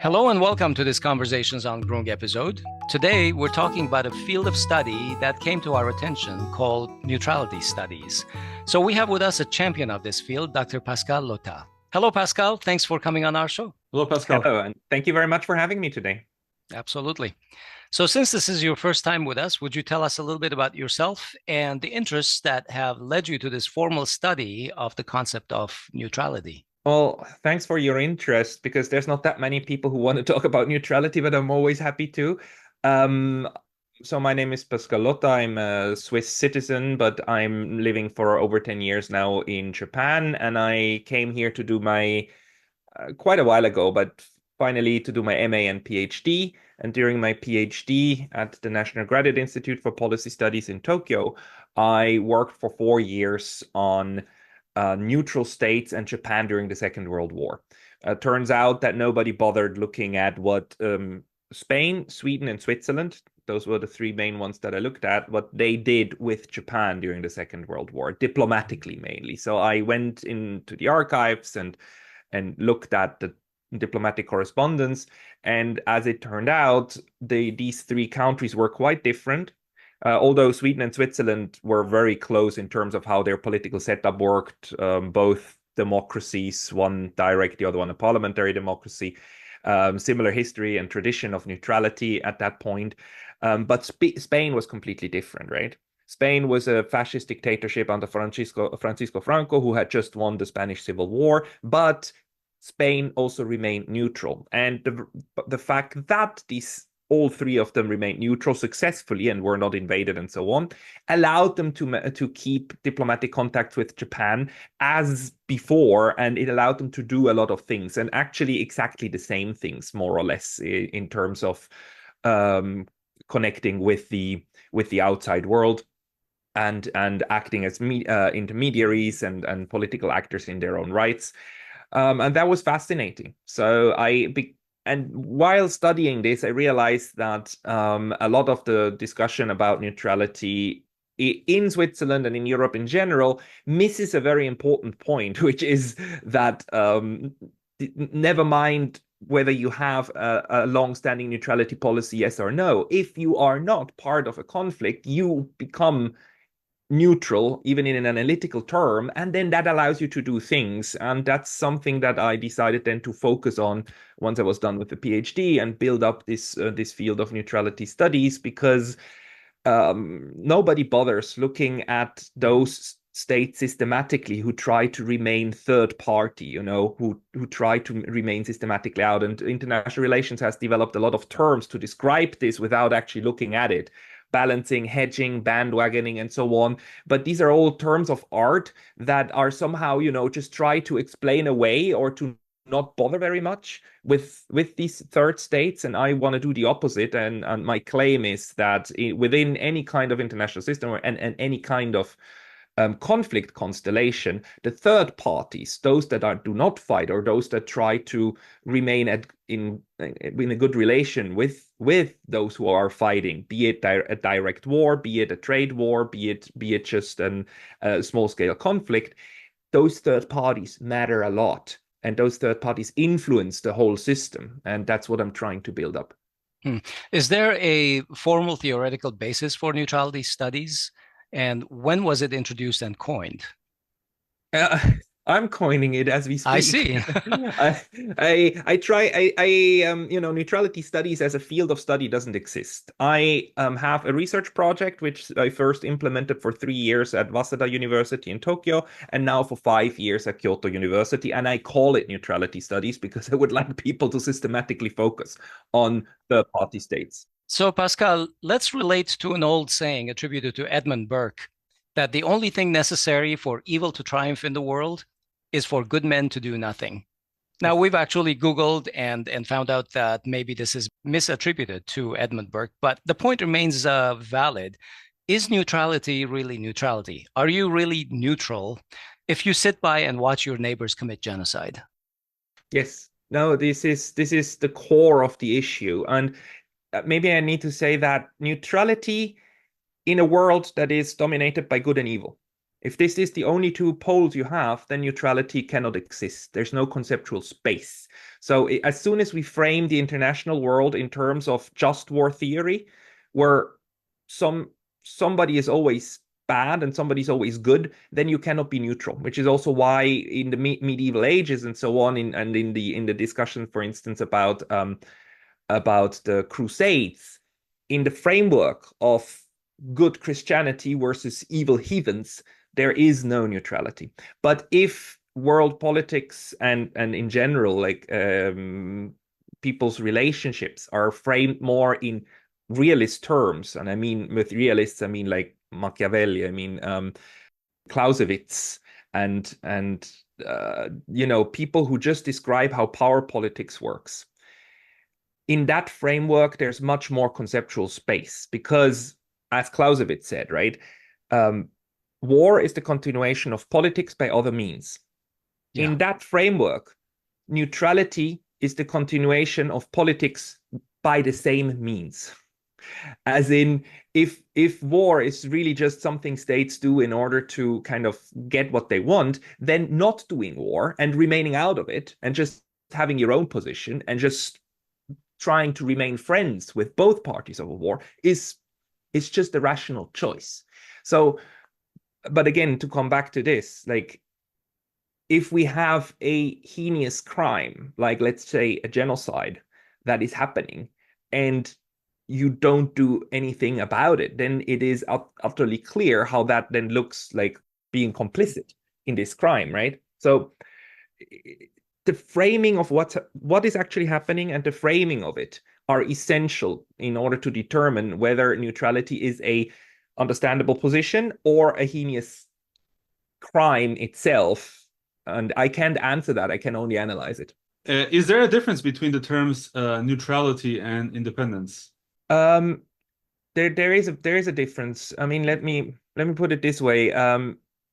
Hello and welcome to this Conversations on Groong episode. Today, we're talking about a field of study that came to our attention called neutrality studies. So we have with us a champion of this field, Dr. Pascal Lottaz. Hello, Pascal. Thanks for coming on our show. Hello, Pascal. Hello, and thank you very much for having me today. Absolutely. So since this is your first time with us, would you tell us a little bit about yourself and the interests that have led you to this formal study of the concept of neutrality? Well, thanks for your interest because there's not that many people who want to talk about neutrality, but I'm always happy to. Um, so my name is Pascal Lottaz. I'm a Swiss citizen, but I'm living for over 10 years now in Japan, and I came here to do my quite a while ago, but finally to do my MA and PhD. And during my PhD at the National Graduate Institute for Policy Studies in Tokyo, I worked for 4 years on neutral states and Japan during the Second World War. Turns out that nobody bothered looking at what Spain, Sweden, and Switzerland, those were the three main ones that I looked at, what they did with Japan during the Second World War, diplomatically mainly. So I went into the archives and looked at the diplomatic correspondence. And as it turned out, these three countries were quite different. Although Sweden and Switzerland were very close in terms of how their political setup worked, both democracies, one direct, the other one a parliamentary democracy, similar history and tradition of neutrality at that point. But Spain was completely different, right? Spain was a fascist dictatorship under Francisco Franco, who had just won the Spanish Civil War, but Spain also remained neutral. And the fact that all three of them remained neutral successfully and were not invaded and so on, allowed them to keep diplomatic contact with Japan as before, and it allowed them to do a lot of things, and actually exactly the same things, more or less, in terms of connecting with the outside world and acting as intermediaries and political actors in their own rights. And that was fascinating. So and while studying this, I realized that a lot of the discussion about neutrality in Switzerland and in Europe in general misses a very important point, which is that never mind whether you have a long-standing neutrality policy, yes or no, if you are not part of a conflict, you become neutral, even in an analytical term, and then that allows you to do things. And that's something that I decided then to focus on once I was done with the PhD and build up this field of neutrality studies, because nobody bothers looking at those states systematically who try to remain third party, who try to remain systematically out. And international relations has developed a lot of terms to describe this without actually looking at it. Balancing, hedging, bandwagoning, and so on. But these are all terms of art that are somehow, just try to explain away or to not bother very much with these third states. And I want to do the opposite. And my claim is that within any kind of international system and any kind of conflict constellation, the third parties, those that do not fight or those that try to remain in a good relation with those who are fighting, be it a direct war, be it a trade war, be it just a small scale conflict, those third parties matter a lot, and those third parties influence the whole system, and that's what I'm trying to build up. Is there a formal theoretical basis for neutrality studies? And when was it introduced and coined? I'm coining it as we speak. I see. Neutrality studies as a field of study doesn't exist. I have a research project which I first implemented for 3 years at Waseda University in Tokyo, and now for 5 years at Kyoto University. And I call it neutrality studies because I would like people to systematically focus on third-party states. So, Pascal, let's relate to an old saying attributed to Edmund Burke, that the only thing necessary for evil to triumph in the world is for good men to do nothing. Now, we've actually Googled and found out that maybe this is misattributed to Edmund Burke, but the point remains valid. Is neutrality really neutrality? Are you really neutral if you sit by and watch your neighbors commit genocide? Yes. No, this is the core of the issue. And maybe I need to say that neutrality in a world that is dominated by good and evil. If this is the only two poles you have, then neutrality cannot exist. There's no conceptual space. So as soon as we frame the international world in terms of just war theory, where somebody is always bad and somebody's always good, then you cannot be neutral. Which is also why in the medieval ages and so on, and in the discussion, for instance, about the Crusades, in the framework of good Christianity versus evil heathens, there is no neutrality. But if world politics and in general, like people's relationships are framed more in realist terms, and I mean with realists, I mean like Machiavelli, I mean Clausewitz, and people who just describe how power politics works. In that framework, there's much more conceptual space because, as Clausewitz said, right, war is the continuation of politics by other means. Yeah. In that framework, neutrality is the continuation of politics by the same means. As in, if war is really just something states do in order to kind of get what they want, then not doing war and remaining out of it and just having your own position and just trying to remain friends with both parties of a war is just a rational choice. So, but again, to come back to this, like, if we have a heinous crime, like let's say a genocide that is happening, and you don't do anything about it, then it is utterly clear how that then looks like being complicit in this crime, right? So the framing of what is actually happening and the framing of it are essential in order to determine whether neutrality is a understandable position or a heinous crime itself. And I can't answer that. I can only analyze it. Is there a difference between the terms neutrality and independence? There is a difference. I mean, let me put it this way.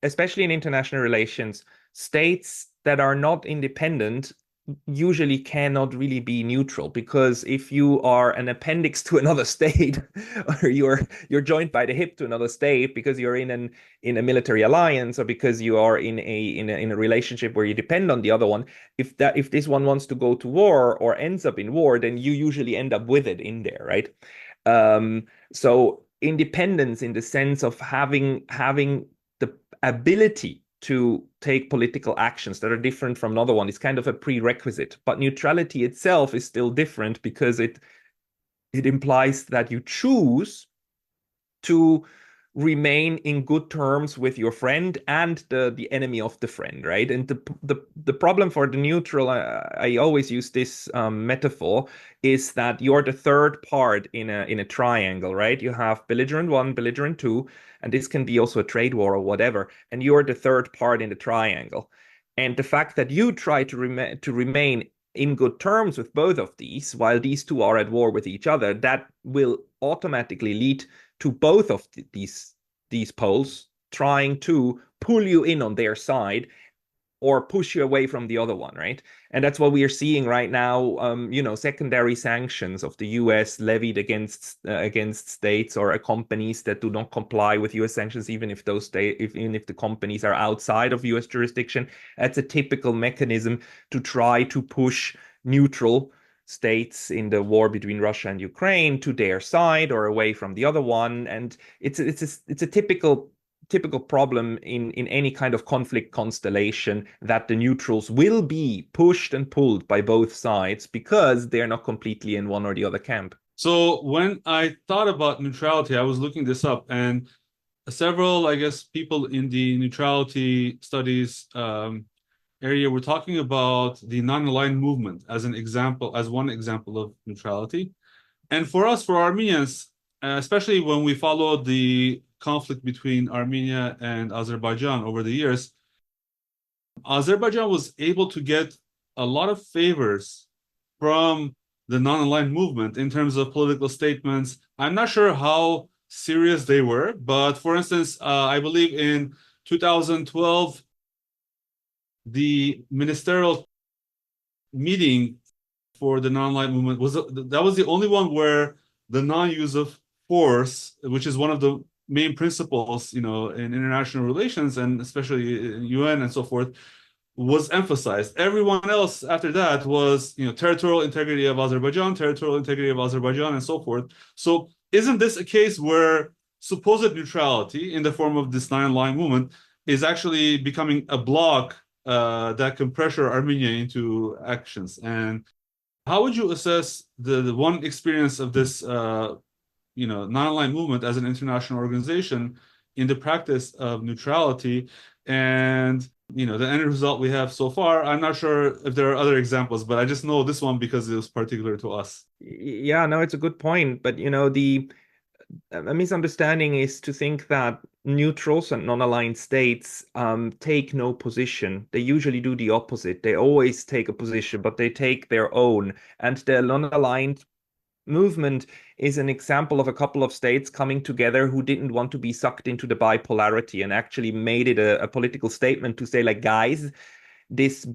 Especially in international relations, states that are not independent usually cannot really be neutral, because if you are an appendix to another state, or you're joined by the hip to another state because you're in a military alliance, or because you are in a relationship where you depend on the other one, if this one wants to go to war or ends up in war, then you usually end up with it in there, right? So independence in the sense of having the ability to take political actions that are different from another one is kind of a prerequisite. But neutrality itself is still different because it implies that you choose to remain in good terms with your friend and the enemy of the friend, right? And the problem for the neutral, I always use this metaphor, is that you're the third part in a triangle, right? You have belligerent 1, belligerent 2, and this can be also a trade war or whatever, and you're the third part in the triangle. And the fact that you try to remain in good terms with both of these, while these two are at war with each other, that will automatically lead to both of these poles trying to pull you in on their side or push you away from the other one, right? And that's what we are seeing right now. Secondary sanctions of the U.S. levied against states or companies that do not comply with U.S. sanctions, even if the companies are outside of U.S. jurisdiction. That's a typical mechanism to try to push neutral states in the war between Russia and Ukraine to their side or away from the other one. And it's a typical problem in any kind of conflict constellation, that the neutrals will be pushed and pulled by both sides because they're not completely in one or the other camp. So when I thought about neutrality, I was looking this up, and several, I guess, people in the neutrality studies area were talking about the non-aligned movement as one example of neutrality. And for us, for Armenians, especially when we followed the conflict between Armenia and Azerbaijan over the years, Azerbaijan was able to get a lot of favors from the non-aligned movement in terms of political statements. I'm not sure how serious they were, but for instance, I believe in 2012, the ministerial meeting for the non-aligned movement was the only one where the non-use of force, which is one of the main principles, in international relations and especially in UN and so forth, was emphasized. Everyone else after that was, territorial integrity of Azerbaijan, and so forth. So isn't this a case where supposed neutrality in the form of this nine-line movement is actually becoming a block that can pressure Armenia into actions? And how would you assess the one experience of this, non-aligned movement as an international organization in the practice of neutrality? And the end result we have so far, I'm not sure if there are other examples, but I just know this one because it was particular to us. Yeah, no, it's a good point. But a misunderstanding is to think that neutrals and non-aligned states take no position. They usually do the opposite. They always take a position, but they take their own. And the non-aligned movement is an example of a couple of states coming together who didn't want to be sucked into the bipolarity and actually made it a political statement to say, like, guys, this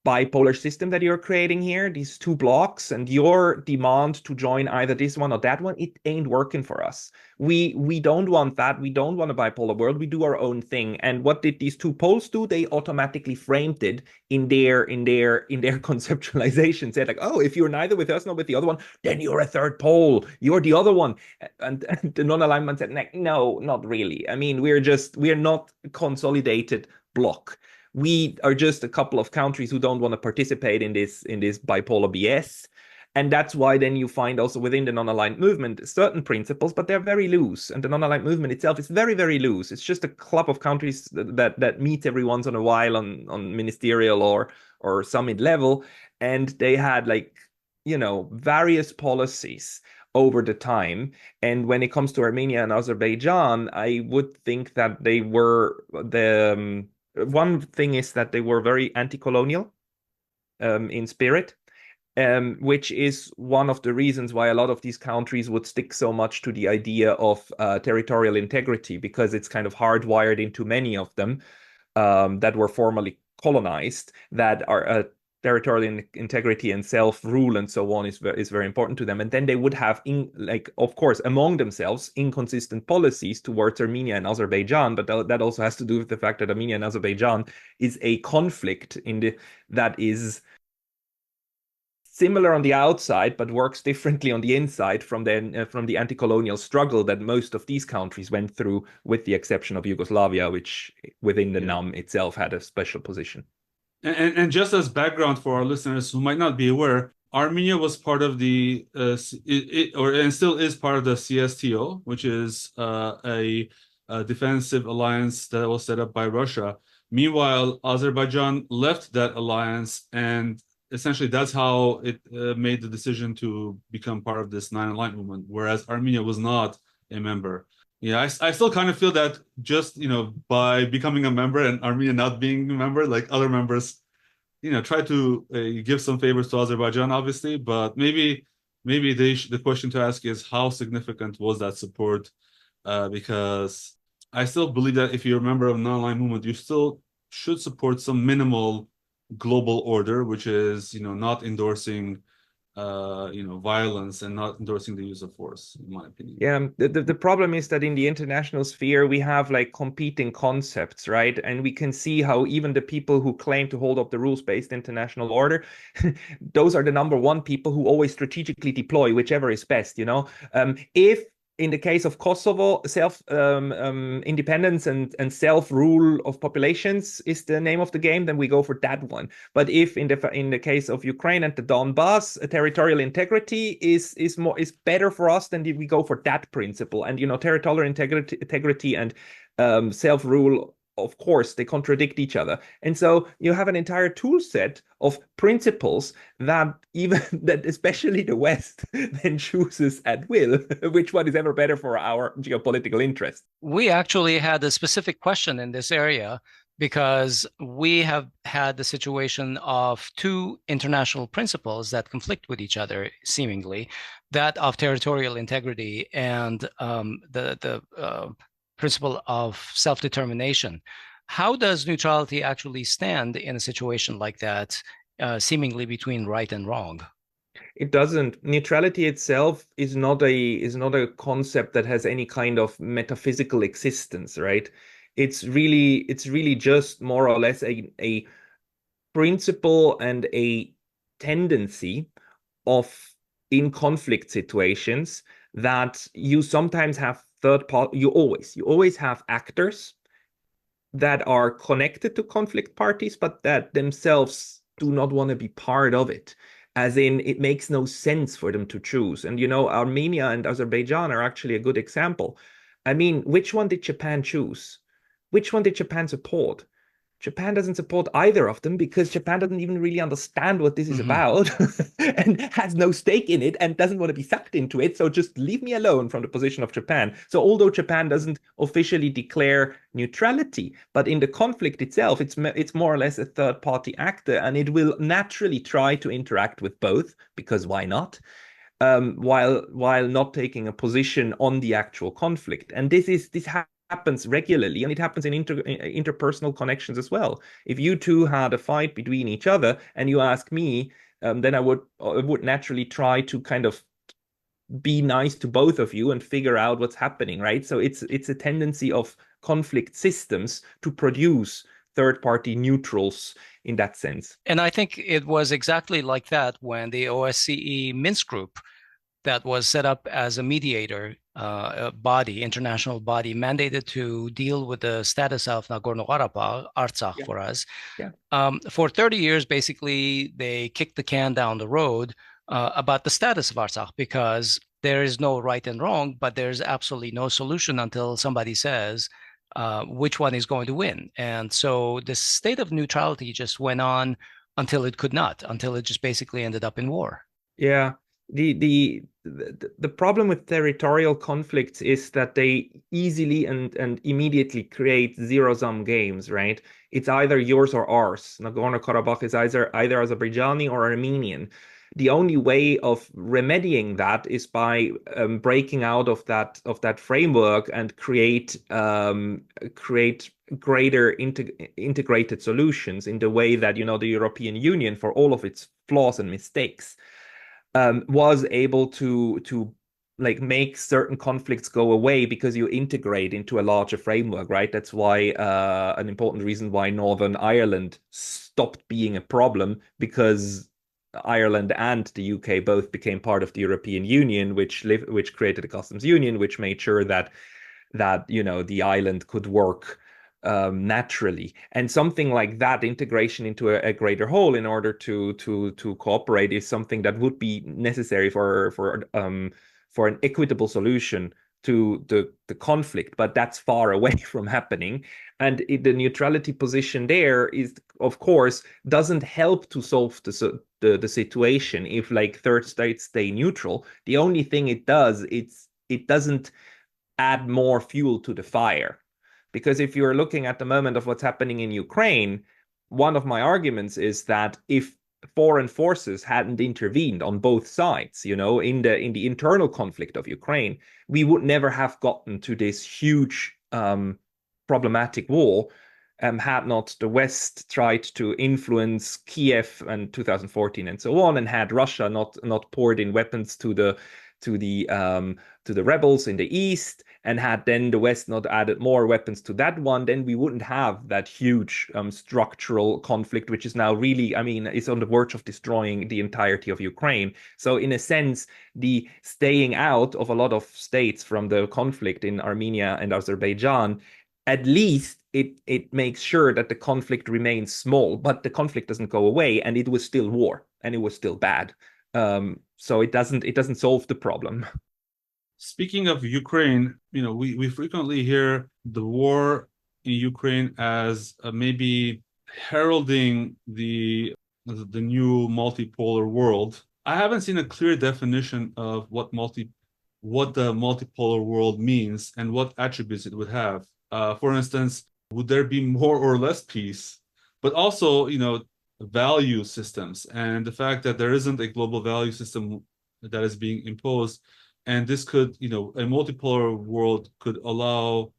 bipolar system that you're creating here, these two blocks, and your demand to join either this one or that one, it ain't working for us. We don't want that. We don't want a bipolar world. We do our own thing. And what did these two poles do? They automatically framed it in their conceptualization. Said, like, oh, if you're neither with us nor with the other one, then you're a third pole. You're the other one. And the non-alignment said, like, no, not really. I mean, we're not a consolidated block. We are just a couple of countries who don't want to participate in this bipolar BS. And that's why then you find also within the non-aligned movement certain principles, but they're very loose. And the non-aligned movement itself is very, very loose. It's just a club of countries that meet every once in a while on ministerial or summit level. And they had, like, various policies over the time. And when it comes to Armenia and Azerbaijan, I would think that they were one thing is that they were very anti-colonial in spirit, which is one of the reasons why a lot of these countries would stick so much to the idea of territorial integrity, because it's kind of hardwired into many of them that were formerly colonized, that are territorial integrity and self-rule and so on is very important to them. And then they would have, of course, among themselves, inconsistent policies towards Armenia and Azerbaijan. But that also has to do with the fact that Armenia and Azerbaijan is a conflict that is similar on the outside, but works differently on the inside from the anti-colonial struggle that most of these countries went through, with the exception of Yugoslavia, which within the NUM itself had a special position. And just as background for our listeners who might not be aware, Armenia was part of and still is part of the CSTO, which is a defensive alliance that was set up by Russia. Meanwhile, Azerbaijan left that alliance, and essentially that's how it made the decision to become part of this non-aligned movement, whereas Armenia was not a member. Yeah, I still kind of feel that just, by becoming a member and Armenia not being a member, like other members, try to give some favors to Azerbaijan, obviously, but maybe the question to ask is how significant was that support? Because I still believe that if you're a member of a non-aligned movement, you still should support some minimal global order, which is, not endorsing violence and not endorsing the use of force, in my opinion. Yeah, the problem is that in the international sphere, we have, like, competing concepts, right? And we can see how even the people who claim to hold up the rules-based international order, those are the number one people who always strategically deploy whichever is best, If in the case of Kosovo, independence and self-rule of populations is the name of the game, then we go for that one. But if in the case of Ukraine and the Donbass, territorial integrity is better for us, then we go for that principle. And territorial integrity and self-rule, of course, they contradict each other. And so you have an entire tool set of principles that especially the West then chooses at will, which one is ever better for our geopolitical interest. We actually had a specific question in this area because we have had the situation of two international principles that conflict with each other, seemingly, that of territorial integrity and the principle of self-determination. How does neutrality actually stand in a situation like that, seemingly between right and wrong? It doesn't. Neutrality itself is not a concept that has any kind of metaphysical existence, right? It's really just more or less a principle and a tendency of in conflict situations that you sometimes have third party. You always have actors that are connected to conflict parties, but that themselves do not want to be part of it. As in, it makes no sense for them to choose. And Armenia and Azerbaijan are actually a good example. I mean, which one did Japan choose? Which one did Japan support? Japan doesn't support either of them because Japan doesn't even really understand what this is Hmm. about and has no stake in it and doesn't want to be sucked into it. So just leave me alone from the position of Japan. So although Japan doesn't officially declare neutrality, but in the conflict itself, it's more or less a third party actor, and it will naturally try to interact with both because why not? While not taking a position on the actual conflict. And this happens regularly, and it happens in interpersonal connections as well. If you two had a fight between each other and you ask me, then I would naturally try to kind of be nice to both of you and figure out what's happening, right? So it's a tendency of conflict systems to produce third party neutrals in that sense. And I think it was exactly like that when the OSCE Minsk group that was set up as a mediator body, international body, mandated to deal with the status of Nagorno-Karabakh, Artsakh Yeah, for us. yeah. For 30 years, basically, they kicked the can down the road about the status of Artsakh because there is no right and wrong, but there's absolutely no solution until somebody says which one is going to win. And so the state of neutrality just went on until it could not, until it just basically ended up in war. Yeah, the problem with territorial conflicts is that they easily and immediately create zero-sum games, right? It's either yours or ours. Nagorno-Karabakh is either Azerbaijani or Armenian. The only way of remedying that is by breaking out of that framework and create greater integrated solutions in the way that the European Union, for all of its flaws and mistakes, was able to like make certain conflicts go away because you integrate into a larger framework, right? That's why an important reason why Northern Ireland stopped being a problem, because Ireland and the UK both became part of the European Union, which created a customs union, which made sure that the island could work naturally. And something like that, integration into a greater whole in order to cooperate, is something that would be necessary for an equitable solution to the conflict. But that's far away from happening. And the neutrality position there is, of course, doesn't help to solve the situation if like third states stay neutral. The only thing it does, it doesn't add more fuel to the fire. Because if you're looking at the moment of what's happening in Ukraine, one of my arguments is that if foreign forces hadn't intervened on both sides, in the internal conflict of Ukraine, we would never have gotten to this huge problematic war. Had not the West tried to influence Kiev in 2014 and so on, and had Russia not poured in weapons to the to the rebels in the east, and had then the West not added more weapons to that one, then we wouldn't have that huge structural conflict, which is now really, I mean, is on the verge of destroying the entirety of Ukraine. So in a sense, the staying out of a lot of states from the conflict in Armenia and Azerbaijan, at least it makes sure that the conflict remains small, but the conflict doesn't go away, and it was still war, and it was still bad. So it doesn't solve the problem. Speaking of Ukraine, we frequently hear the war in Ukraine as maybe heralding the new multipolar world. I haven't seen a clear definition of what the multipolar world means and what attributes it would have. For instance, would there be more or less peace? But also, value systems, and the fact that there isn't a global value system that is being imposed. And this could, a multipolar world could allow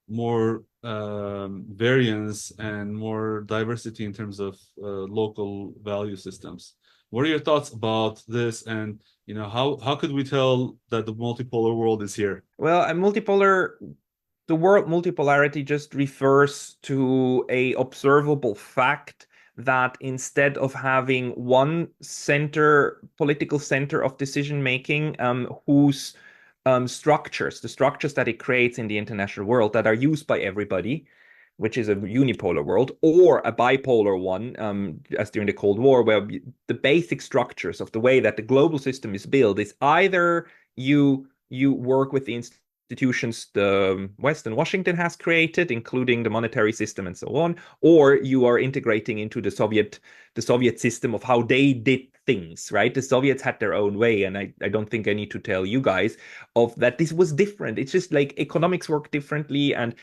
more variance and more diversity in terms of local value systems. What are your thoughts about this? And how could we tell that the multipolar world is here? Well, the word multipolarity just refers to a observable fact that instead of having one political center of decision making, whose the structures that it creates in the international world that are used by everybody, which is a unipolar world, or a bipolar one, as during the Cold War, where the basic structures of the way that the global system is built is either you work with the institutions the West and Washington has created, including the monetary system and so on, or you are integrating into the Soviet system of how they did things, right? The Soviets had their own way, and I don't think I need to tell you guys of that this was different. It's just like economics work differently, and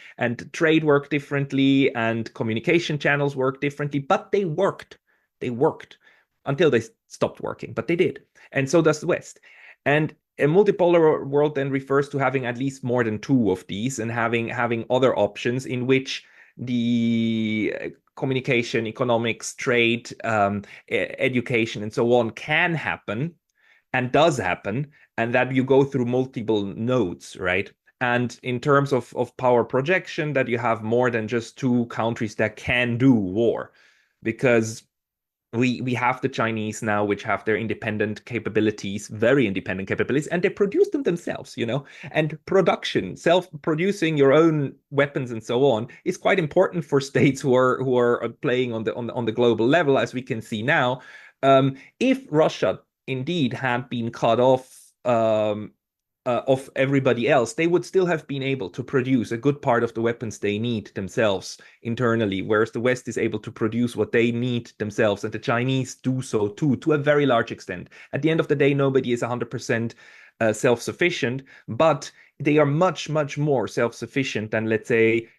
trade worked differently, and communication channels worked differently, but they worked. They worked until they stopped working, but they did. And so does the West. And a multipolar world then refers to having at least more than two of these, and having other options in which the communication, economics, trade, education, and so on can happen and does happen, and that you go through multiple nodes, right? And in terms of power projection, that you have more than just two countries that can do war, because we have the Chinese now, which have their independent capabilities, very independent capabilities, and they produce them themselves, And production, self-producing your own weapons and so on, is quite important for states who are playing on the global level, as we can see now. If Russia indeed had been cut off of everybody else, they would still have been able to produce a good part of the weapons they need themselves internally, whereas the West is able to produce what they need themselves, and the Chinese do so too, to a very large extent. At the end of the day, nobody is 100% self-sufficient, but they are much, much more self-sufficient than, let's say,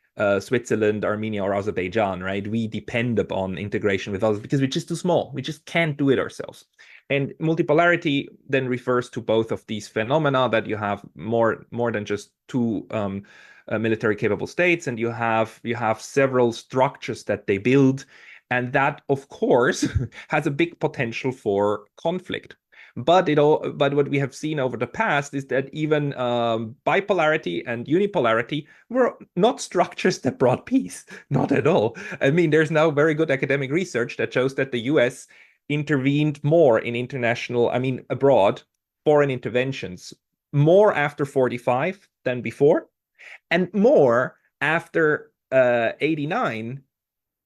Switzerland, Armenia, or Azerbaijan, right? We depend upon integration with others because we're just too small. We just can't do it ourselves. And multipolarity then refers to both of these phenomena, that you have more than just two military capable states, and you have several structures that they build, and that, of course, has a big potential for conflict. But what we have seen over the past is that even bipolarity and unipolarity were not structures that brought peace, not at all. I mean, there's now very good academic research that shows that the US intervened more in abroad, foreign interventions, more after 45 than before, and more after 89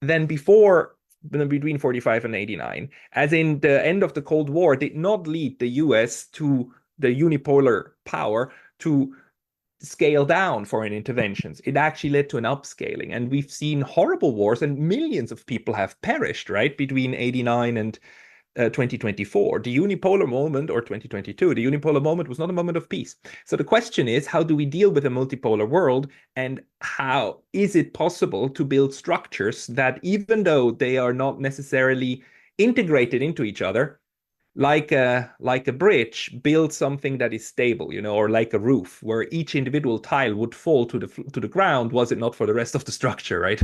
than before, between 45 and 89. As in, the end of the Cold War did not lead the US to the unipolar power to scale down foreign interventions. It actually led to an upscaling. And we've seen horrible wars, and millions of people have perished, right, between 89 and 2024. The unipolar moment, or 2022, the unipolar moment was not a moment of peace. So the question is, how do we deal with a multipolar world, and how is it possible to build structures that, even though they are not necessarily integrated into each other, like a bridge, build something that is stable, or like a roof, where each individual tile would fall to the ground, was it not for the rest of the structure, right?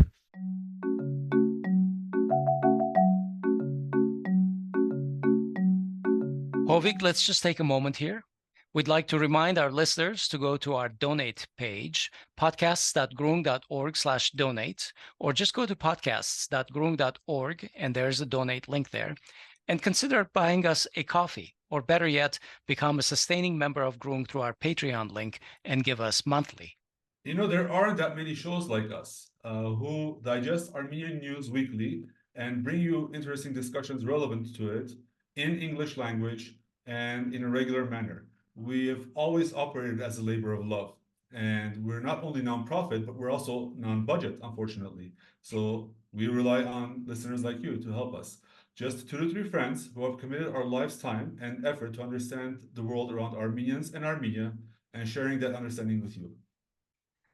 Hovik, let's just take a moment here. We'd like to remind our listeners to go to our donate page, podcasts.groong.org/donate, or just go to podcasts.groong.org, and there's a donate link there. And consider buying us a coffee, or better yet, become a sustaining member of Groong through our Patreon link and give us monthly. There aren't that many shows like us who digest Armenian news weekly and bring you interesting discussions relevant to it in English language and in a regular manner. We have always operated as a labor of love. And we're not only nonprofit, but we're also non-budget, unfortunately. So we rely on listeners like you to help us. Just 2 to 3 friends who have committed our life's time and effort to understand the world around Armenians and Armenia, and sharing that understanding with you.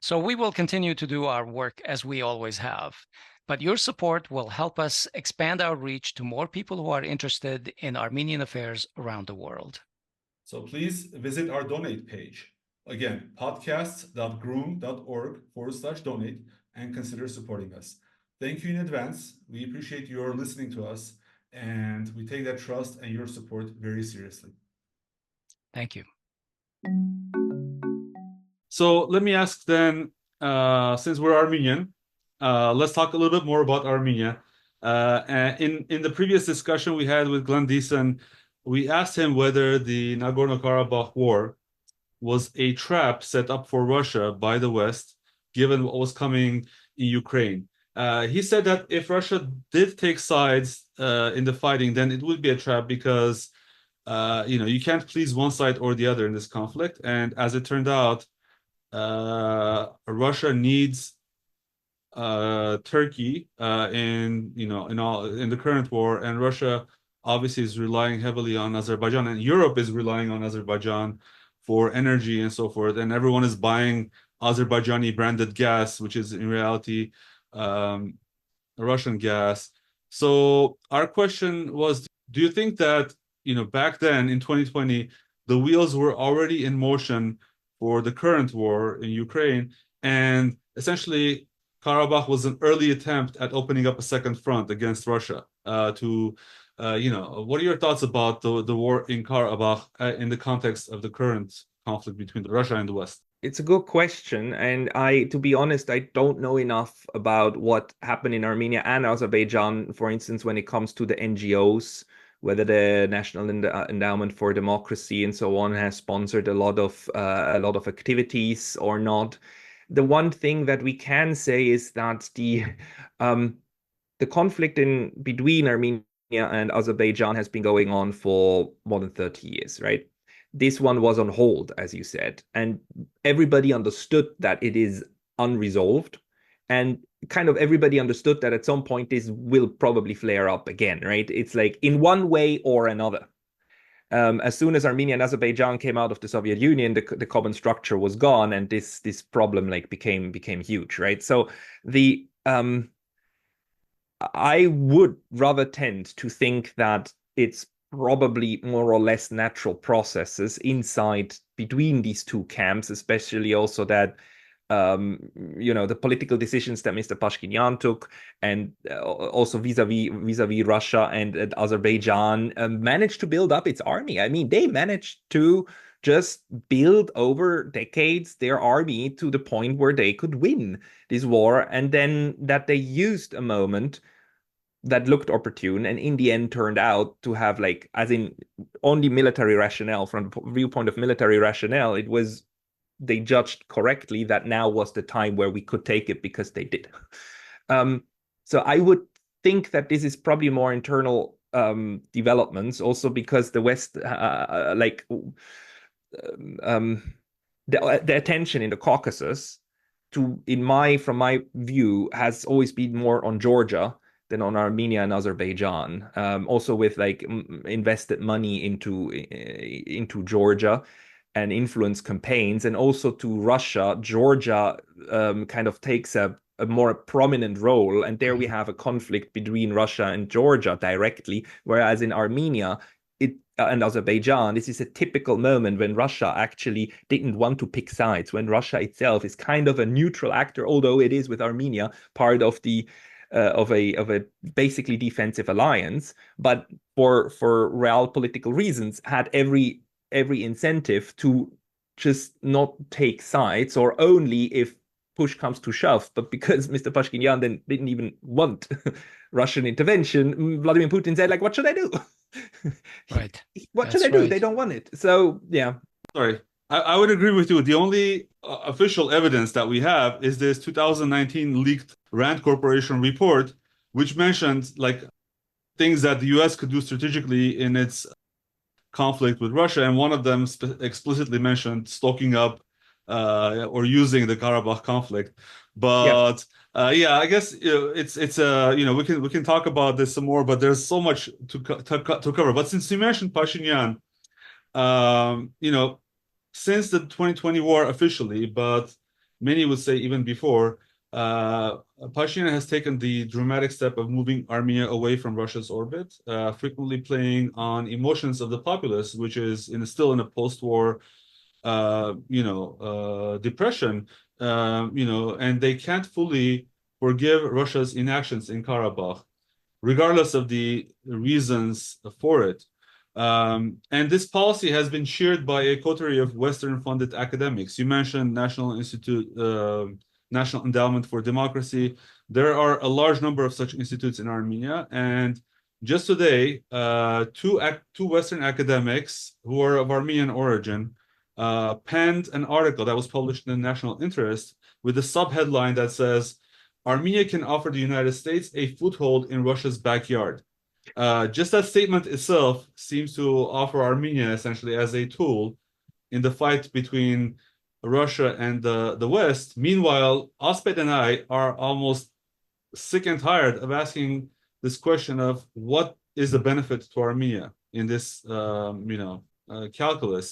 So we will continue to do our work as we always have, but your support will help us expand our reach to more people who are interested in Armenian affairs around the world. So please visit our donate page. Again, podcasts.groong.org/donate, and consider supporting us. Thank you in advance. We appreciate your listening to us, and we take that trust and your support very seriously. Thank you. So let me ask then, since we're Armenian, let's talk a little bit more about Armenia. In the previous discussion we had with Glenn Deason, we asked him whether the Nagorno-Karabakh war was a trap set up for Russia by the West, given what was coming in Ukraine. He said that if Russia did take sides in the fighting, then it would be a trap because you can't please one side or the other in this conflict. And as it turned out, Russia needs Turkey in the current war, and Russia obviously is relying heavily on Azerbaijan, and Europe is relying on Azerbaijan for energy and so forth, and everyone is buying Azerbaijani branded gas, which is in reality Russian gas. So our question was, do you think that back then in 2020 the wheels were already in motion for the current war in Ukraine, and essentially Karabakh was an early attempt at opening up a second front against Russia? What are your thoughts about the war in Karabakh in the context of the current conflict between Russia and the West? It's a good question, and to be honest, I don't know enough about what happened in Armenia and Azerbaijan, for instance, when it comes to the NGOs, whether the National Endowment for Democracy and so on has sponsored a lot of activities or not. The one thing that we can say is that the conflict between Armenia and Azerbaijan has been going on for more than 30 years, right? This one was on hold, as you said, and everybody understood that it is unresolved, and kind of everybody understood that at some point this will probably flare up again, right? It's like in one way or another. As soon as Armenia and Azerbaijan came out of the Soviet Union, the common structure was gone, and this problem like became huge, right? So I would rather tend to think that it's probably more or less natural processes inside between these two camps, especially also that the political decisions that Mr. Pashkinyan took, and also vis-a-vis Russia and Azerbaijan managed to build up its army. I mean, they managed to just build over decades their army to the point where they could win this war, and then that they used a moment that looked opportune and in the end turned out to have like, as in only military rationale, from the viewpoint of military rationale, they judged correctly that now was the time where we could take it because they did. So I would think that this is probably more internal developments, also because the West, the attention in the Caucasus, from my view, has always been more on Georgia than on Armenia and Azerbaijan. Also with like invested money into Georgia and influence campaigns, and also to Russia. Georgia kind of takes a more prominent role, and there we have a conflict between Russia and Georgia directly, whereas in Armenia and Azerbaijan, this is a typical moment when Russia actually didn't want to pick sides, when Russia itself is kind of a neutral actor, although it is with Armenia part of a basically defensive alliance, but for real political reasons had every incentive to just not take sides, or only if push comes to shove. But because Mr. Pashkinyan then didn't even want Russian intervention, Vladimir Putin said, like, what should I do? Right. What should I do? Right. They don't want it. So, yeah. Sorry. I would agree with you. The only official evidence that we have is this 2019 leaked Rand Corporation report, which mentioned like things that the US could do strategically in its conflict with Russia, and one of them explicitly mentioned stoking up or using the Karabakh conflict. But I guess we can talk about this some more, but there's so much to cover. But since you mentioned Pashinyan, since the 2020 war officially, but many would say even before, Pashinyan has taken the dramatic step of moving Armenia away from Russia's orbit, frequently playing on emotions of the populace, which is still in a post-war, depression, and they can't fully forgive Russia's inactions in Karabakh. regardless of the reasons for it. And this policy has been shared by a coterie of Western-funded academics. You mentioned National Endowment for Democracy. There are a large number of such institutes in Armenia, and just today, two Western academics who are of Armenian origin penned an article that was published in the National Interest with a subheadline that says, "Armenia can offer the United States a foothold in Russia's backyard." Just that statement itself seems to offer Armenia essentially as a tool in the fight between Russia and the West. Meanwhile, Asbed and I are almost sick and tired of asking this question of what is the benefit to Armenia in this, calculus.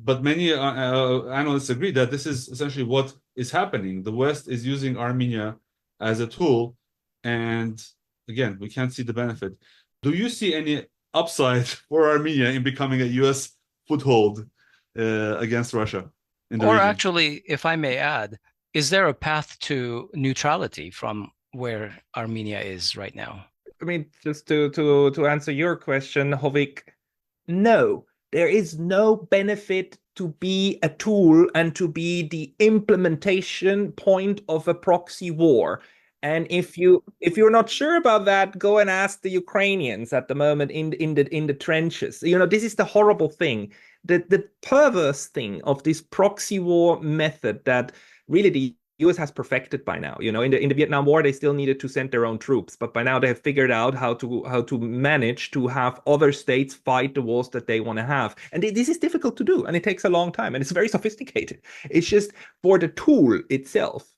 But many analysts agree that this is essentially what is happening. The West is using Armenia as a tool, and again, we can't see the benefit. Do you see any upside for Armenia in becoming a U.S. foothold against Russia in the Or region? actually, if I may add, is there a path to neutrality from where Armenia is right now? I mean, just to answer your question, Hovik, no, there is no benefit to be a tool and to be the implementation point of a proxy war. And if you're not sure about that, go and ask the Ukrainians at the moment in the trenches. You know, this is the horrible thing, the perverse thing of this proxy war method that really the US has perfected by now. You know, in the Vietnam War, they still needed to send their own troops, but by now they have figured out how to manage to have other states fight the wars that they want to have. And this is difficult to do, and it takes a long time, and it's very sophisticated. It's just for the tool itself.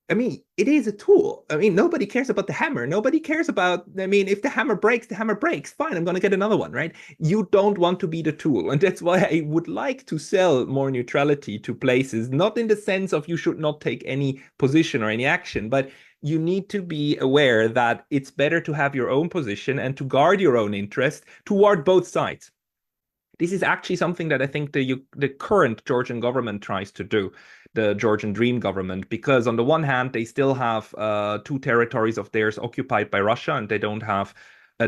I mean, it is a tool. I mean, nobody cares about the hammer. Nobody cares about, I mean, if the hammer breaks, the hammer breaks. Fine, I'm going to get another one, right? You don't want to be the tool. And that's why I would like to sell more neutrality to places, not in the sense of you should not take any position or any action, but you need to be aware that it's better to have your own position and to guard your own interest toward both sides. This is actually something that I think the current Georgian government tries to do, the Georgian Dream government, because on the one hand, they still have two territories of theirs occupied by Russia, and they don't have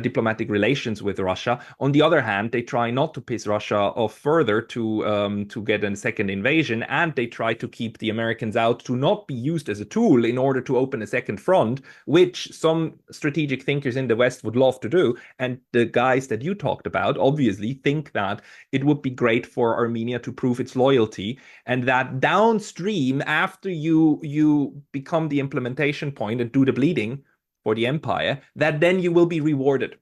diplomatic relations with Russia. On the other hand, they try not to piss Russia off further to get a second invasion, and they try to keep the Americans out to not be used as a tool in order to open a second front, which some strategic thinkers in the West would love to do. And the guys that you talked about obviously think that it would be great for Armenia to prove its loyalty, and that downstream, after you become the implementation point and do the bleeding for the empire, that then you will be rewarded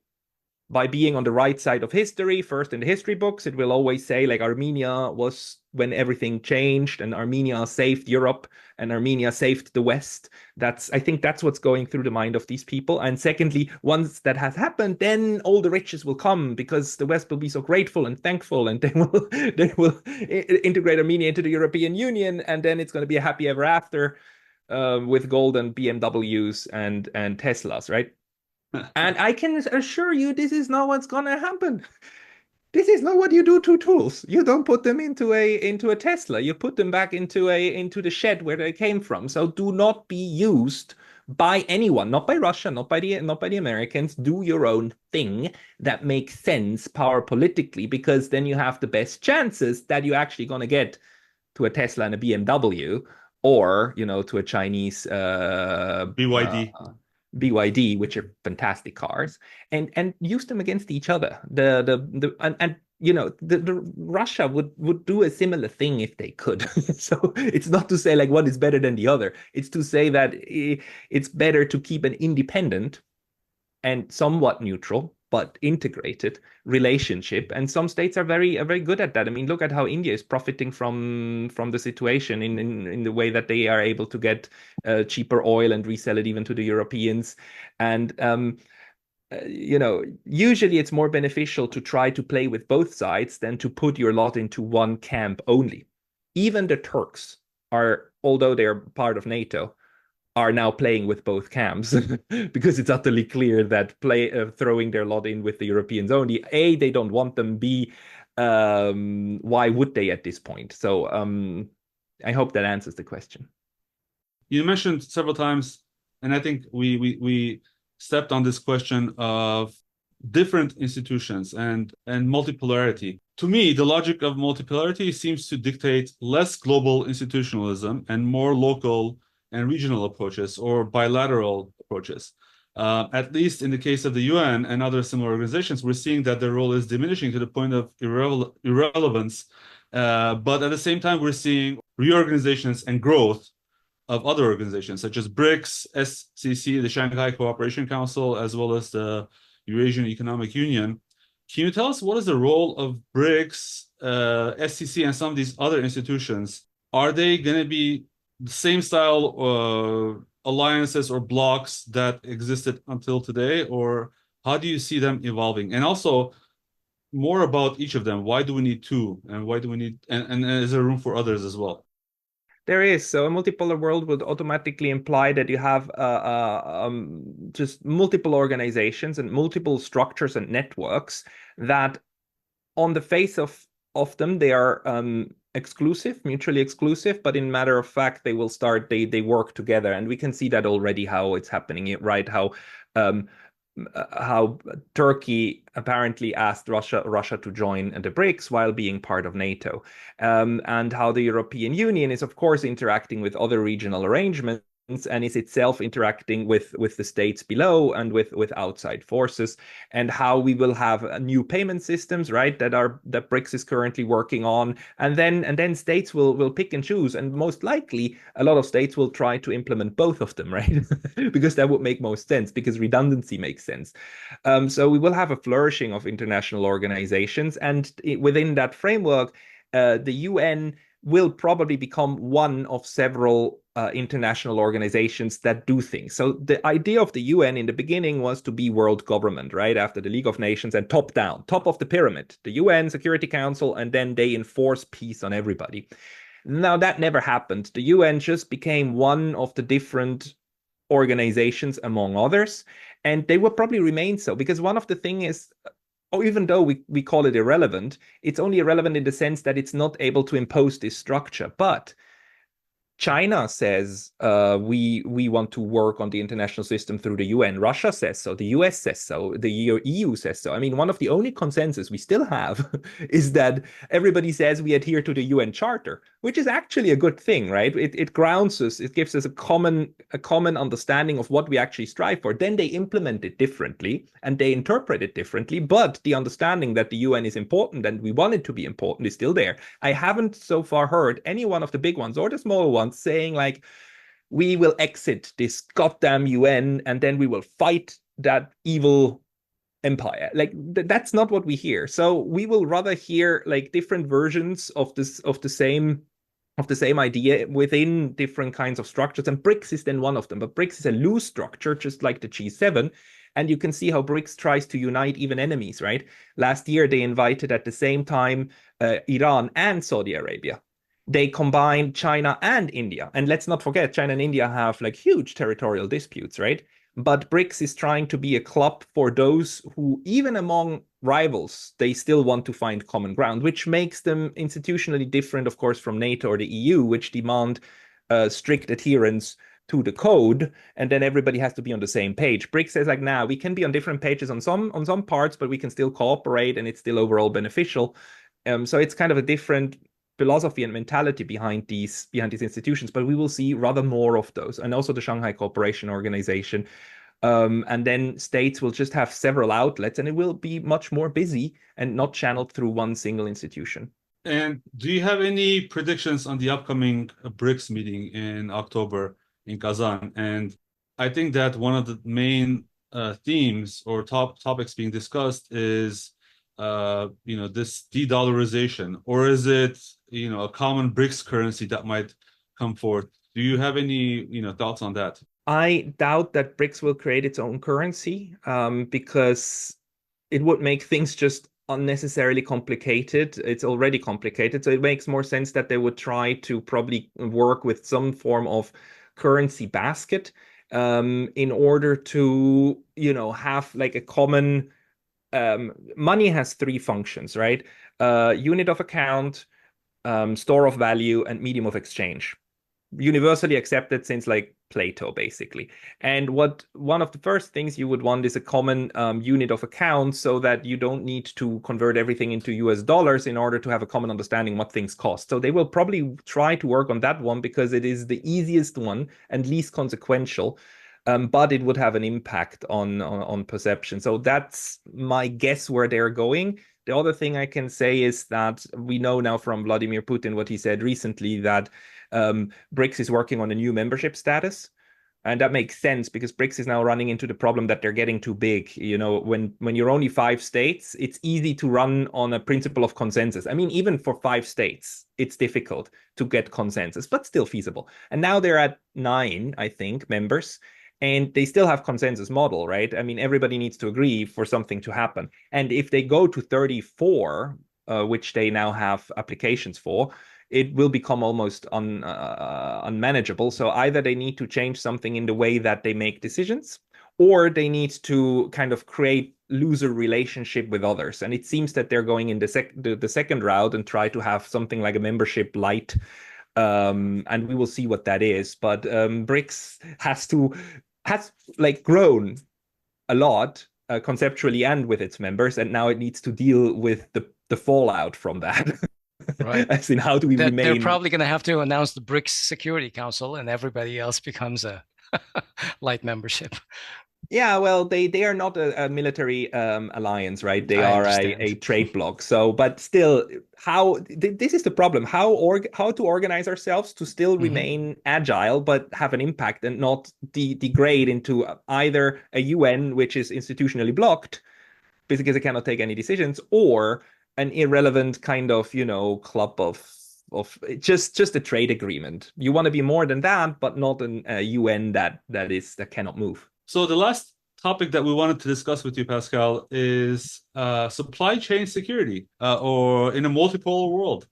by being on the right side of history. First, in the history books, it will always say like Armenia was when everything changed, and Armenia saved Europe, and Armenia saved the West. I think that's what's going through the mind of these people. And secondly, once that has happened, then all the riches will come because the West will be so grateful and thankful, and they will integrate Armenia into the European Union, and then it's going to be a happy ever after. With golden BMWs and Teslas, right? And I can assure you, this is not what's gonna happen. This is not what you do to tools. You don't put them into a Tesla. You put them back into the shed where they came from. So do not be used by anyone, not by Russia, not by the Americans. Do your own thing that makes sense power politically, because then you have the best chances that you're actually gonna get to a Tesla and a BMW, or to a Chinese BYD. BYD, which are fantastic cars, and use them against each other. The Russia would do a similar thing if they could. So it's not to say like one is better than the other. It's to say that it's better to keep an independent and somewhat neutral but integrated relationship. And some states are very good at that. I mean, look at how India is profiting from the situation in the way that they are able to get cheaper oil and resell it even to the Europeans. And usually it's more beneficial to try to play with both sides than to put your lot into one camp only. Even the Turks are, although they're part of NATO, are now playing with both camps because it's utterly clear that throwing their lot in with the Europeans only, A, they don't want them, B, why would they at this point? So I hope that answers the question. You mentioned several times And I think we stepped on this question of different institutions and multipolarity. To me, the logic of multipolarity seems to dictate less global institutionalism and more local and regional approaches or bilateral approaches. At least in the case of the UN and other similar organizations, we're seeing that their role is diminishing to the point of irrelevance. But at the same time, we're seeing reorganizations and growth of other organizations such as Brics, SCC, the Shanghai Cooperation Council, as well as the Eurasian Economic Union. Can you tell us what is the role of Brics, SCC, and some of these other institutions? Are they going to be the same style alliances or blocks that existed until today, or how do you see them evolving? And also, more about each of them. Why do we need two, and why do we need, and is there room for others as well? There is. So a multipolar world would automatically imply that you have just multiple organizations and multiple structures and networks that on the face of them, they are exclusive, mutually exclusive, but in matter of fact, they work together. And we can see that already how it's happening, right? How Turkey apparently asked Russia to join the Brics while being part of NATO, and how the European Union is, of course, interacting with other regional arrangements and is itself interacting with the states below and with outside forces, and how we will have new payment systems, right, that Brics is currently working on, and then states will pick and choose, and most likely a lot of states will try to implement both of them, right? Because that would make most sense, because redundancy makes sense. So we will have a flourishing of international organizations, and within that framework, the UN will probably become one of several international organizations that do things. So the idea of the UN in the beginning was to be world government, right? After the League of Nations, and top down, top of the pyramid, the UN Security Council, and then they enforce peace on everybody. Now that never happened. The UN just became one of the different organizations among others, and they will probably remain so, because one of the things is, or even though we call it irrelevant, it's only irrelevant in the sense that it's not able to impose this structure. But China says we want to work on the international system through the UN. Russia says so. The US says so. The EU says so. I mean, one of the only consensus we still have is that everybody says we adhere to the UN Charter, which is actually a good thing, right? It grounds us. It gives us a common understanding of what we actually strive for. Then they implement it differently and they interpret it differently. But the understanding that the UN is important and we want it to be important is still there. I haven't so far heard any one of the big ones or the small ones saying like, we will exit this goddamn UN and then we will fight that evil empire. Like that's not what we hear. So we will rather hear like different versions of the same idea within different kinds of structures. And Brics is then one of them. But Brics is a loose structure, just like the G7. And you can see how Brics tries to unite even enemies, right? Last year, they invited at the same time Iran and Saudi Arabia. They combined China and India. And let's not forget, China and India have like huge territorial disputes, right? But Brics is trying to be a club for those who, even among rivals, they still want to find common ground, which makes them institutionally different, of course, from NATO or the EU, which demand strict adherence to the code, and then everybody has to be on the same page. Brics says like, nah, we can be on different pages on some parts, but we can still cooperate, and it's still overall beneficial. So it's kind of a different philosophy and mentality behind these institutions, but we will see rather more of those, and also the Shanghai Cooperation Organization. And then states will just have several outlets, and it will be much more busy and not channeled through one single institution. And do you have any predictions on the upcoming BRICS meeting in October in Kazan? And I think that one of the main themes or topics being discussed is this de-dollarization, or is it a common BRICS currency that might come forth? Do you have any thoughts on that? I doubt that BRICS will create its own currency because it would make things just unnecessarily complicated. It's already complicated, so it makes more sense that they would try to probably work with some form of currency basket in order to have like a common money has three functions, right? Unit of account, store of value, and medium of exchange. universally accepted since like Plato, basically. And one of the first things you would want is a common unit of account, so that you don't need to convert everything into US dollars in order to have a common understanding what things cost. So they will probably try to work on that one because it is the easiest one and least consequential. But it would have an impact on perception. So that's my guess where they're going. The other thing I can say is that we know now from Vladimir Putin what he said recently, that Brics is working on a new membership status. And that makes sense because Brics is now running into the problem that they're getting too big. You know, when you're only 5 states, it's easy to run on a principle of consensus. I mean, even for 5 states, it's difficult to get consensus, but still feasible. And now they're at 9, I think, members. And they still have consensus model, right? I mean, everybody needs to agree for something to happen. And if they go to 34, which they now have applications for, it will become almost unmanageable. So either they need to change something in the way that they make decisions, or they need to kind of create looser relationship with others. And it seems that they're going in the second route and try to have something like a membership light. And we will see what that is. But Brics has like grown a lot conceptually and with its members, and now it needs to deal with the fallout from that. Right. As in, how do we That they're remain? probably going to have to announce the BRICS Security Council, and everybody else becomes a light membership. Yeah, well, they are not a military alliance, right? They I are understand. a trade bloc. So, but still, this is the problem. How to organize ourselves to still remain agile, but have an impact and not degrade into either a UN, which is institutionally blocked, because it cannot take any decisions, or an irrelevant kind of, club of just a trade agreement. You want to be more than that, but not a UN that cannot move. So the last topic that we wanted to discuss with you, Pascal, is supply chain security, or in a multipolar world.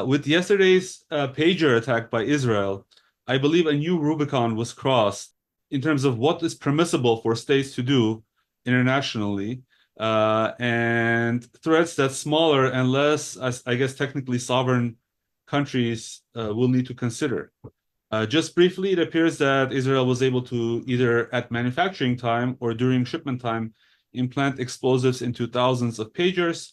With yesterday's pager attack by Israel, I believe a new Rubicon was crossed in terms of what is permissible for states to do internationally, and threats that smaller and less, I guess, technically sovereign countries will need to consider. Just briefly, it appears that Israel was able to, either at manufacturing time or during shipment time, implant explosives into thousands of pagers,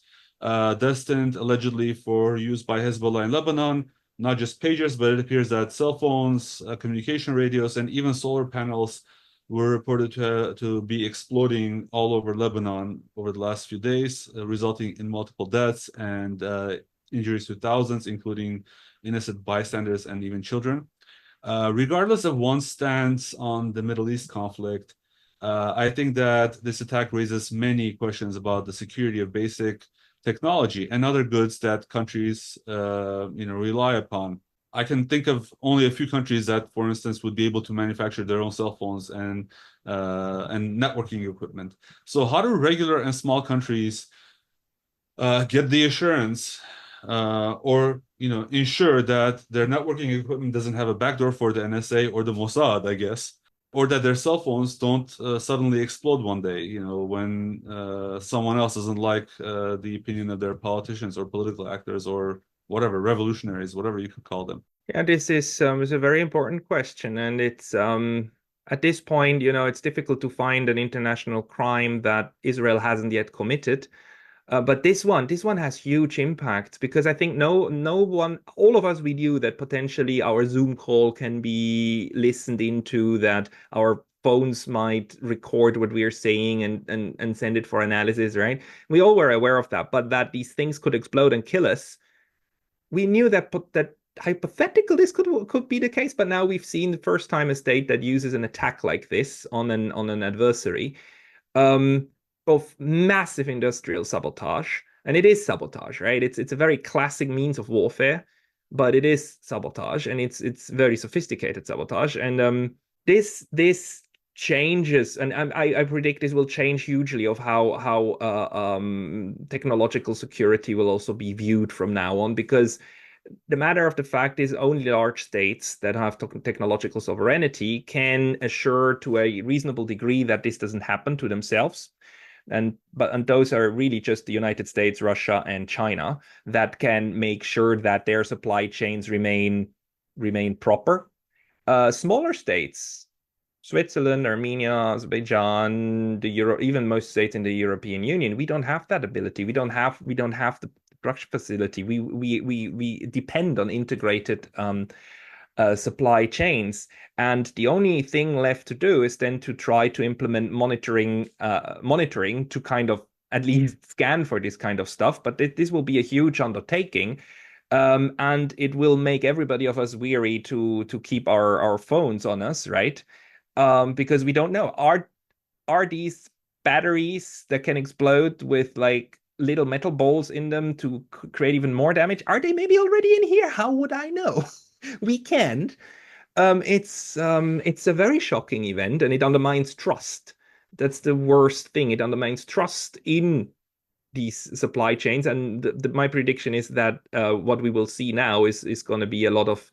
destined allegedly for use by Hezbollah in Lebanon. Not just pagers, but it appears that cell phones, communication radios, and even solar panels were reported to be exploding all over Lebanon over the last few days, resulting in multiple deaths and injuries to thousands, including innocent bystanders and even children. Regardless of one's stance on the Middle East conflict, I think that this attack raises many questions about the security of basic technology and other goods that countries, rely upon. I can think of only a few countries that, for instance, would be able to manufacture their own cell phones and networking equipment. So, how do regular and small countries get the assurance or ensure that their networking equipment doesn't have a backdoor for the NSA or the Mossad, I guess, or that their cell phones don't suddenly explode one day, when someone else doesn't like the opinion of their politicians or political actors or whatever, revolutionaries, whatever you could call them. Yeah, this is a very important question, and it's at this point, it's difficult to find an international crime that Israel hasn't yet committed. But this one has huge impact, because I think no one, all of us, we knew that potentially our Zoom call can be listened into, that our phones might record what we are saying and send it for analysis, right? We all were aware of that, but that these things could explode and kill us. We knew that hypothetical this could be the case, but now we've seen the first time a state that uses an attack like this on an adversary. Of massive industrial sabotage, and it is sabotage, right? It's a very classic means of warfare, but it is sabotage, and it's very sophisticated sabotage. And this changes, and I predict this will change hugely of how technological security will also be viewed from now on, because the matter of the fact is only large states that have technological sovereignty can assure to a reasonable degree that this doesn't happen to themselves. And those are really just the United States, Russia, and China that can make sure that their supply chains remain remain proper. Smaller states, Switzerland, Armenia, Azerbaijan, even most states in the European Union, we don't have that ability. We don't have the production facility. We depend on integrated supply chains, and the only thing left to do is then to try to implement monitoring to kind of at least scan for this kind of stuff. But this will be a huge undertaking. And it will make everybody of us weary to keep our phones on us, right? Because we don't know, are these batteries that can explode with like little metal balls in them to create even more damage? Are they maybe already in here? How would I know? We can't. It's a very shocking event, and it undermines trust. That's the worst thing. It undermines trust in these supply chains, and my prediction is that what we will see now is going to be a lot of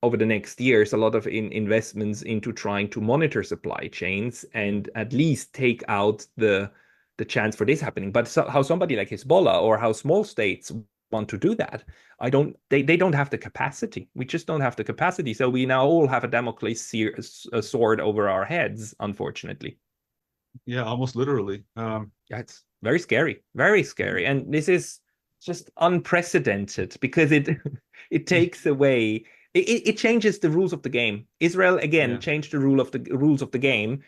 over the next years, a lot of investments into trying to monitor supply chains and at least take out the chance for this happening. But how somebody like Hezbollah or how small states want to do that, they don't have the capacity. We just don't have the capacity. So we now all have a Damocles sword over our heads, unfortunately. Yeah, almost literally. Yeah, it's very scary, and this is just unprecedented because it takes away. It changes the rules of the game. Israel again changed the rules of the game.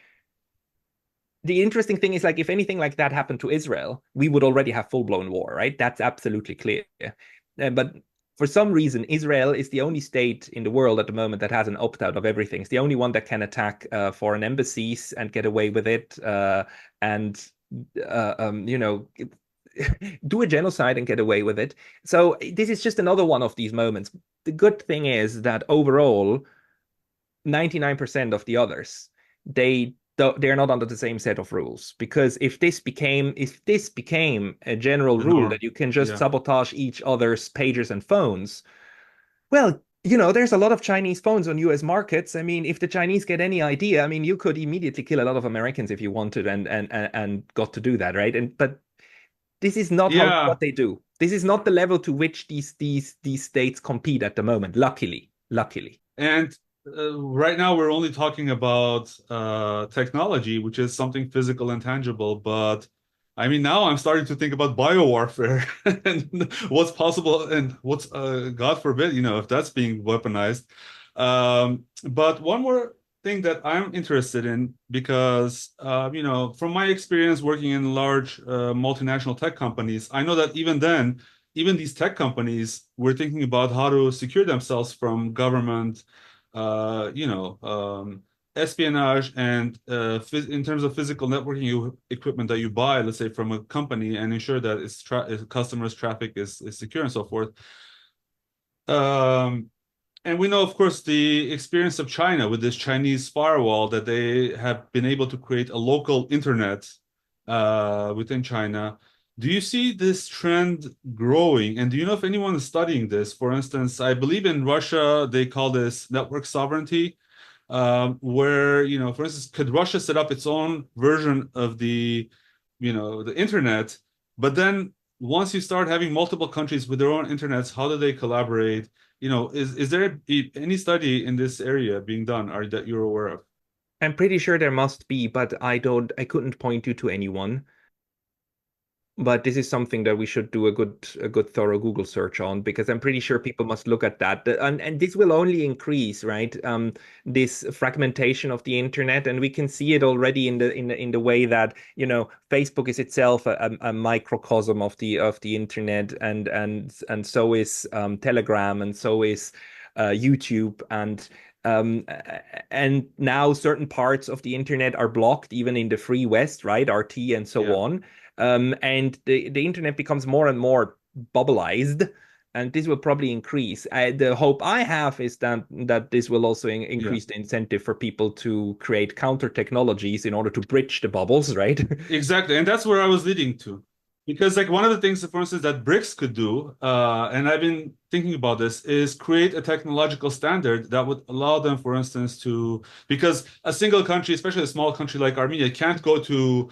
The interesting thing is, like, if anything like that happened to Israel, we would already have full-blown war, right? That's absolutely clear. But for some reason, Israel is the only state in the world at the moment that has an opt-out of everything. It's the only one that can attack foreign embassies and get away with it, and do a genocide and get away with it. So this is just another one of these moments. The good thing is that overall, 99% of the others, they're not under the same set of rules, because if this became a general rule that you can just sabotage each other's pagers and phones, well, there's a lot of Chinese phones on US markets. I mean, if the Chinese get any idea, I mean, you could immediately kill a lot of Americans if you wanted and got to do that, right? But this is not what they do. This is not the level to which these states compete at the moment, luckily. And right now we're only talking about technology, which is something physical and tangible. But I mean, now I'm starting to think about biowarfare and what's possible and what's, God forbid, if that's being weaponized. But one more thing that I'm interested in, because, from my experience working in large multinational tech companies, I know that even these tech companies were thinking about how to secure themselves from government, espionage, and in terms of physical networking equipment that you buy, let's say from a company, and ensure that its customers' traffic is secure and so forth. And we know, of course, the experience of China with this Chinese firewall, that they have been able to create a local internet within China. Do you see this trend growing? And do you know if anyone is studying this? For instance, I believe in Russia, they call this network sovereignty, where, for instance, could Russia set up its own version of the internet? But then once you start having multiple countries with their own internets, how do they collaborate? Is there any study in this area being done that you're aware of? I'm pretty sure there must be, but I couldn't point you to anyone. But this is something that we should do a good thorough Google search on, because I'm pretty sure people must look at that. And this will only increase, right? This fragmentation of the internet, and we can see it already in the way that, Facebook is itself a microcosm of the internet, and so is Telegram, and so is YouTube, and now certain parts of the internet are blocked, even in the free West, right? RT and so on. And the internet becomes more and more bubbleized, and this will probably increase. The hope I have is that this will also increase the incentive for people to create counter technologies in order to bridge the bubbles, right? Exactly, and that's where I was leading to. Because, like, one of the things, for instance, that Brics could do, and I've been thinking about this, is create a technological standard that would allow them, for instance, because a single country, especially a small country like Armenia, can't go to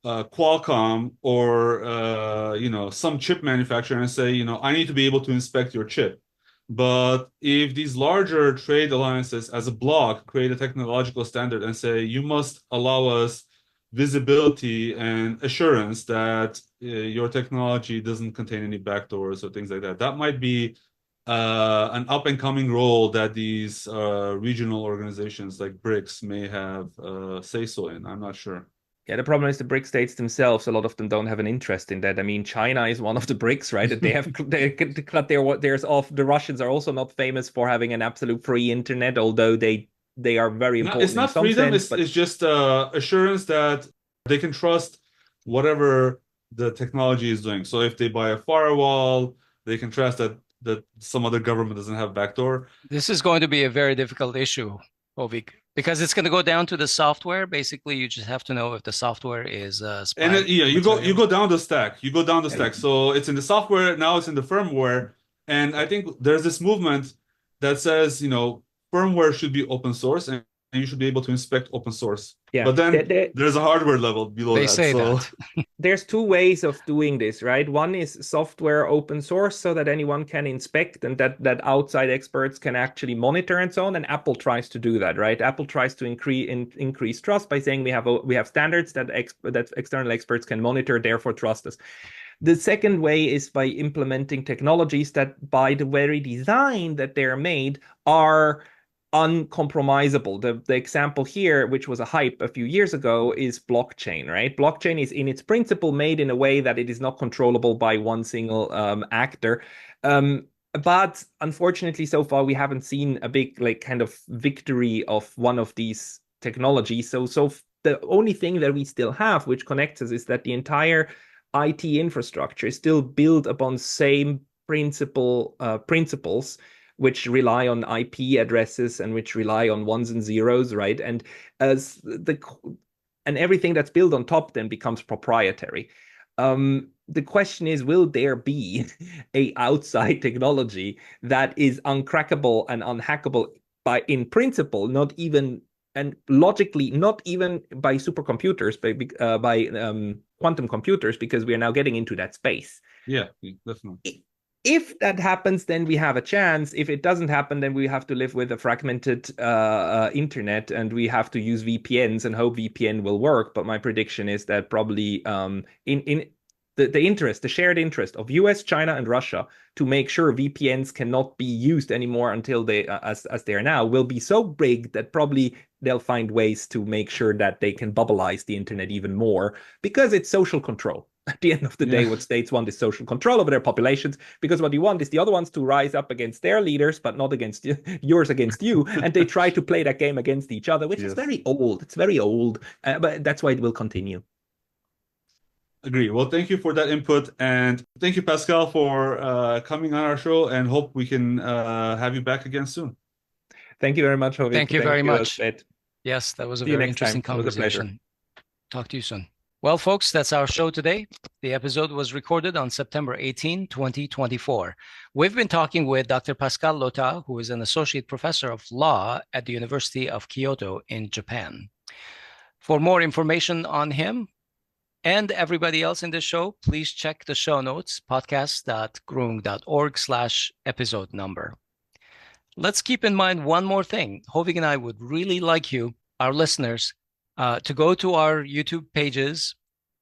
Qualcomm or some chip manufacturer and say, I need to be able to inspect your chip. But if these larger trade alliances as a bloc create a technological standard and say, you must allow us visibility and assurance that your technology doesn't contain any backdoors or things like that, that might be an up and coming role that these regional organizations like Brics may have say so in. I'm not sure. Yeah, the problem is the BRIC states themselves, a lot of them don't have an interest in that. I mean, China is one of the BRICs, right? They have they cut theirs off. The Russians are also not famous for having an absolute free internet, although they are very No, it's important in not some freedom, sense. But it's just assurance that they can trust whatever the technology is doing. So if they buy a firewall, they can trust that some other government doesn't have backdoor. This is going to be a very difficult issue, Hovik, because it's going to go down to the software. Basically, you just have to know if the software is And spy yeah, you material. go down the stack. You go down the yeah, stack. So it's in the software, now it's in the firmware. And I think there's this movement that says, firmware should be open source and you should be able to inspect open source. yeah. But then there's a hardware level below They that. say So that. There's two ways of doing this, right? One is software open source so that anyone can inspect and that outside experts can actually monitor and so on. And Apple tries to do that, right? Apple tries to increase trust by saying we have standards that external experts can monitor, therefore trust us. The second way is by implementing technologies that by the very design that they're made are uncompromisable. The example here, which was a hype a few years ago, is blockchain, right? Blockchain is in its principle made in a way that it is not controllable by one single actor. But unfortunately, so far we haven't seen a big kind of victory of one of these technologies. So the only thing that we still have, which connects us, is that the entire IT infrastructure is still built upon same principles which rely on IP addresses and which rely on ones and zeros, right? And everything that's built on top then becomes proprietary. The question is, will there be a outside technology that is uncrackable and unhackable in principle, not even and logically not even by supercomputers, by quantum computers, because we are now getting into that space. yeah, definitely. If that happens, then we have a chance. If it doesn't happen, then we have to live with a fragmented internet, and we have to use VPNs and hope VPN will work. But my prediction is that probably in the shared interest of US, China, and Russia to make sure VPNs cannot be used anymore until they, as they are now, will be so big that probably they'll find ways to make sure that they can bubbleize the internet even more because it's social control. At the end of the day, what states want is social control over their populations, because what you want is the other ones to rise up against their leaders, but not against yours against you. And they try to play that game against each other, which is very old. It's very old, but that's why it will continue. Agree. Well, thank you for that input. And thank you, Pascal, for coming on our show, and hope we can have you back again soon. Thank you very much, Hovik. Thank you very much. Asbed. Yes, that was a See you very next interesting time. It was a pleasure. conversation. Talk to you soon. Well, folks, that's our show today. The episode was recorded on September 18, 2024. We've been talking with Dr. Pascal Lottaz, who is an associate professor of law at the University of Kyoto in Japan. For more information on him and everybody else in the show, please check the show notes, podcast.groong.org/episode number. Let's keep in mind one more thing. Hovik and I would really like you, our listeners, to go to our YouTube pages,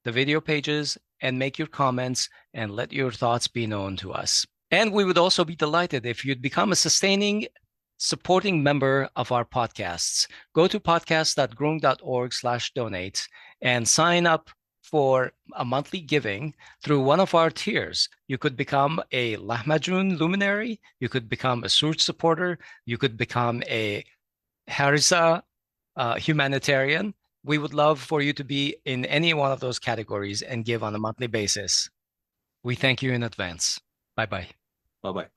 the video pages, and make your comments and let your thoughts be known to us. And we would also be delighted if you'd become a supporting member of our podcasts. Go to podcast.groong.org/donate and sign up for a monthly giving through one of our tiers. You could become a Lahmacun luminary, you could become a Surge supporter, you could become a Harissa humanitarian. We would love for you to be in any one of those categories and give on a monthly basis. We thank you in advance. Bye-bye. Bye-bye.